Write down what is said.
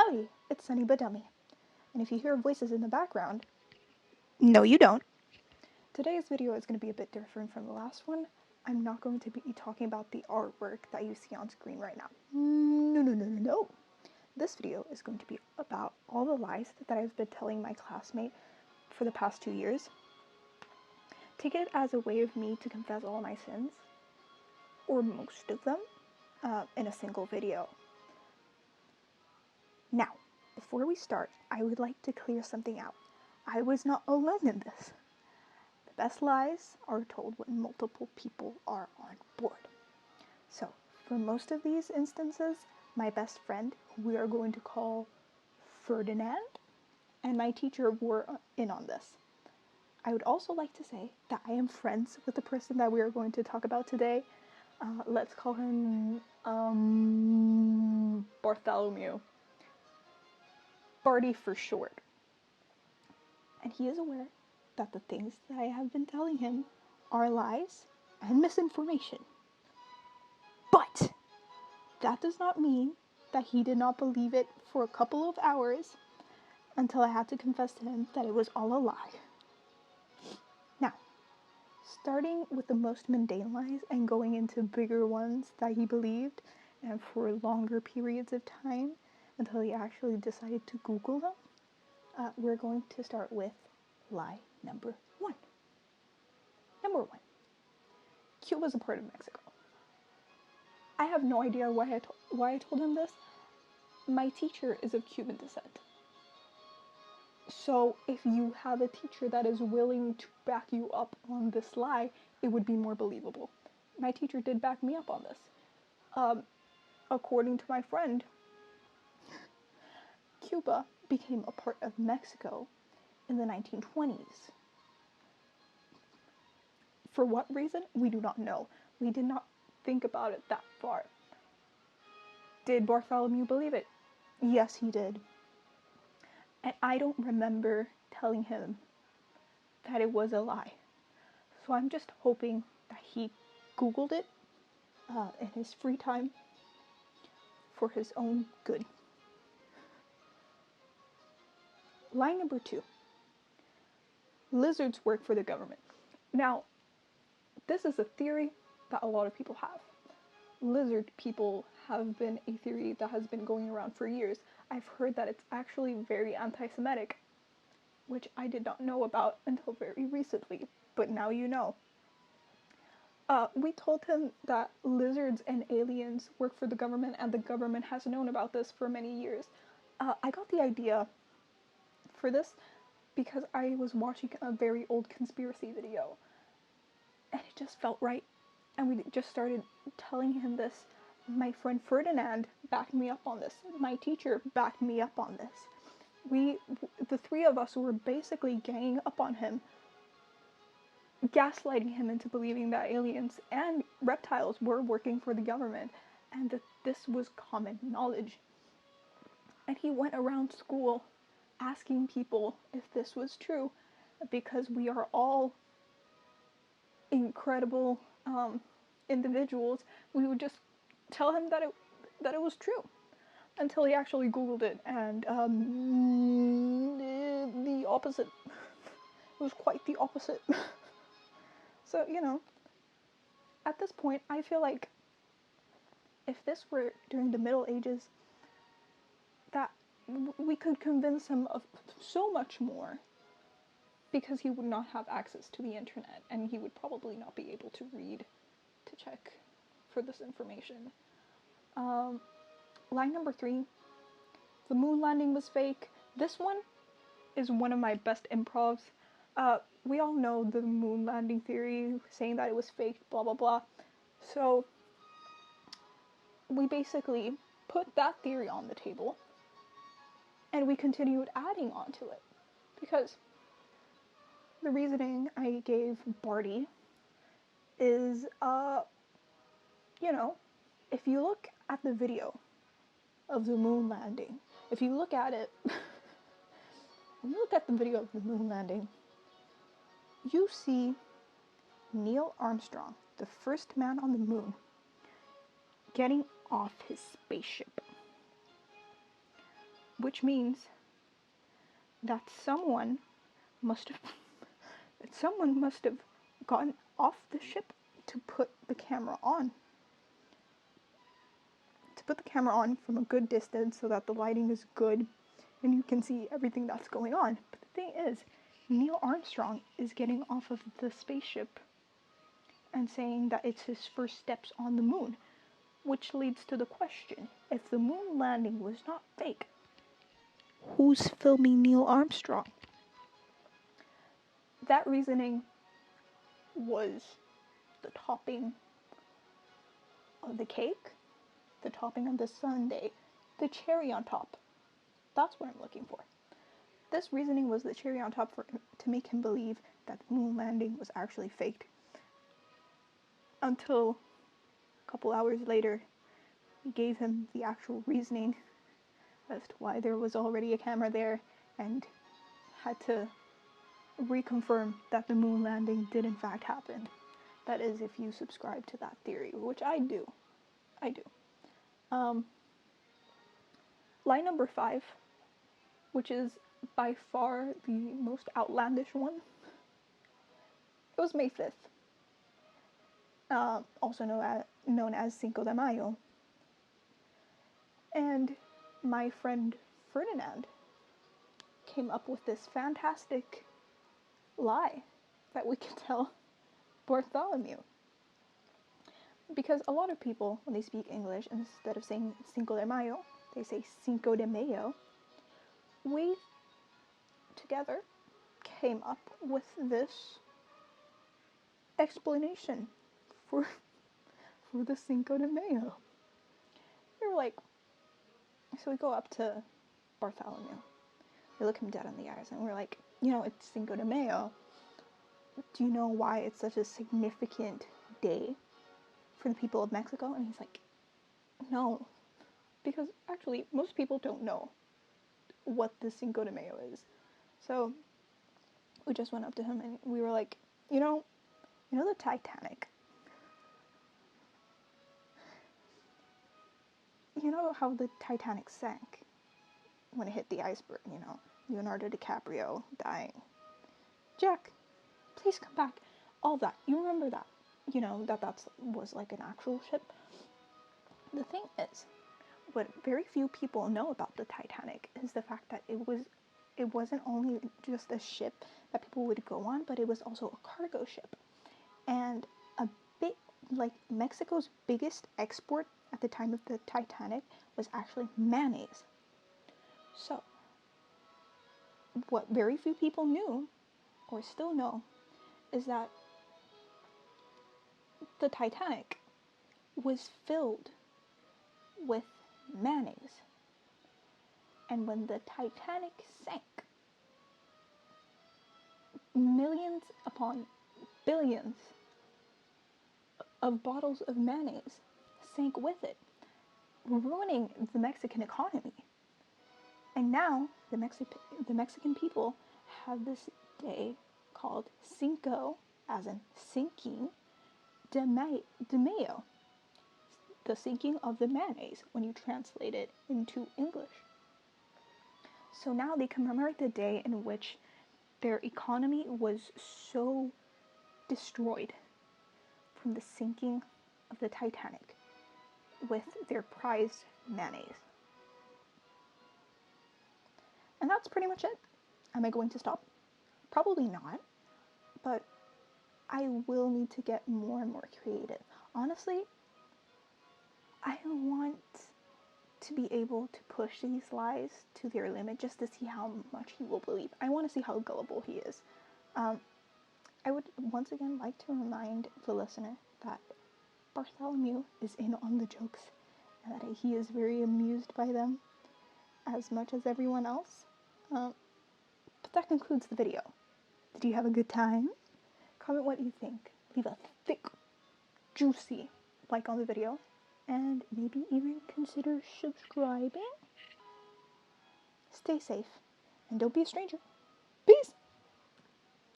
Howdy, it's Sunny But Dummy. And if you hear voices in the background, no you don't. Today's video is going to be a bit different from the last one. I'm not going to be talking about the artwork that you see on screen right now. No. This video is going to be about all the lies that I've been telling my classmate for the past 2 years. Take it as a way of me to confess all my sins, or most of them, in a single video. Now, before we start, I would like to clear something out. I was not alone in this. The best lies are told when multiple people are on board. So, for most of these instances, my best friend, who we are going to call Ferdinand, and my teacher were in on this. I would also like to say that I am friends with the person that we are going to talk about today. Let's call him Bartholomew. Barty for short. And he is aware that the things that I have been telling him are lies and misinformation. But that does not mean that he did not believe it for a couple of hours until I had to confess to him that it was all a lie. Now, starting with the most mundane lies and going into bigger ones that he believed, and for longer periods of time until he actually decided to Google them, we're going to start with lie number 1. Number 1. Cuba is a part of Mexico. I have no idea why I told him this. My teacher is of Cuban descent. So if you have a teacher that is willing to back you up on this lie, it would be more believable. My teacher did back me up on this. According to my friend, Cuba became a part of Mexico in the 1920s. For what reason? We do not know. We did not think about it that far. Did Bartholomew believe it? Yes, he did. And I don't remember telling him that it was a lie. So I'm just hoping that he Googled it in his free time for his own good. Lie number 2. Lizards work for the government. Now, this is a theory that a lot of people have. Lizard people have been a theory that has been going around for years. I've heard that it's actually very anti-Semitic, which I did not know about until very recently, but now you know. We told him that lizards and aliens work for the government, and the government has known about this for many years. I got the idea for this because I was watching a very old conspiracy video, and it just felt right. And we just started telling him this. My friend Ferdinand backed me up on this. My teacher backed me up on this. The three of us were basically ganging up on him, gaslighting him into believing that aliens and reptiles were working for the government, and that this was common knowledge. And he went around school asking people if this was true, because we are all incredible individuals. We would just tell him that it was true until he actually Googled it, and the opposite. It was quite the opposite. So, at this point, I feel like if this were during the Middle Ages, that we could convince him of so much more, because he would not have access to the internet, and he would probably not be able to read to check for this information. Lie number 3, the moon landing was fake. This one is one of my best improvs. We all know the moon landing theory, saying that it was fake, blah blah blah. So we basically put that theory on the table, and we continued adding on to it, because the reasoning I gave Barty is, if you look at the video of the moon landing, if you look at it, when you look at the video of the moon landing, you see Neil Armstrong, the first man on the moon, getting off his spaceship. which means that must have someone must have gotten off the ship to put the camera on. To put the camera on from a good distance so that the lighting is good and you can see everything that's going on. But the thing is, Neil Armstrong is getting off of the spaceship and saying that it's his first steps on the moon, which leads to the question, if the moon landing was not fake, who's filming Neil Armstrong? That reasoning was the topping of the cake, the topping of the sundae, the cherry on top. That's what I'm looking for. This reasoning was the cherry on top to make him believe that the moon landing was actually faked. Until a couple hours later, we gave him the actual reasoning as to why there was already a camera there and had to reconfirm that the moon landing did in fact happen. That is, if you subscribe to that theory, which I do. Lie number 5, which is by far the most outlandish one. It was May 5th, also known as Cinco de Mayo. And my friend Ferdinand came up with this fantastic lie that we could tell Bartholomew. Because a lot of people, when they speak English, instead of saying Cinco de Mayo, they say Cinco de Mayo. We together came up with this explanation for the Cinco de Mayo. We were like, so we go up to Bartholomew. We look him dead in the eyes and we're like, it's Cinco de Mayo. Do you know why it's such a significant day for the people of Mexico? And he's like, no. Because actually, most people don't know what the Cinco de Mayo is. So we just went up to him and we were like, you know the Titanic? You know how the Titanic sank when it hit the iceberg, Leonardo DiCaprio dying. Jack, please come back. All that. You remember that. That was like an actual ship. The thing is, what very few people know about the Titanic is the fact that it wasn't only just a ship that people would go on, but it was also a cargo ship. And Mexico's biggest export at the time of the Titanic was actually mayonnaise. So, what very few people knew, or still know, is that the Titanic was filled with mayonnaise. And when the Titanic sank, millions upon billions of bottles of mayonnaise sank with it, ruining the Mexican economy. And now the Mexican people have this day called Cinco, as in sinking, de Mayo, the sinking of the mayonnaise when you translate it into English. So now they commemorate the day in which their economy was so destroyed from the sinking of the Titanic with their prized mayonnaise. And that's pretty much it. Am I going to stop? Probably not, but I will need to get more and more creative. Honestly, I want to be able to push these lies to their limit just to see how much he will believe. I want to see how gullible he is. I would once again like to remind the listener that Bartholomew is in on the jokes and that he is very amused by them as much as everyone else. But that concludes the video. Did you have a good time? Comment what you think. Leave a thick, juicy like on the video. And maybe even consider subscribing. Stay safe. And don't be a stranger. Peace!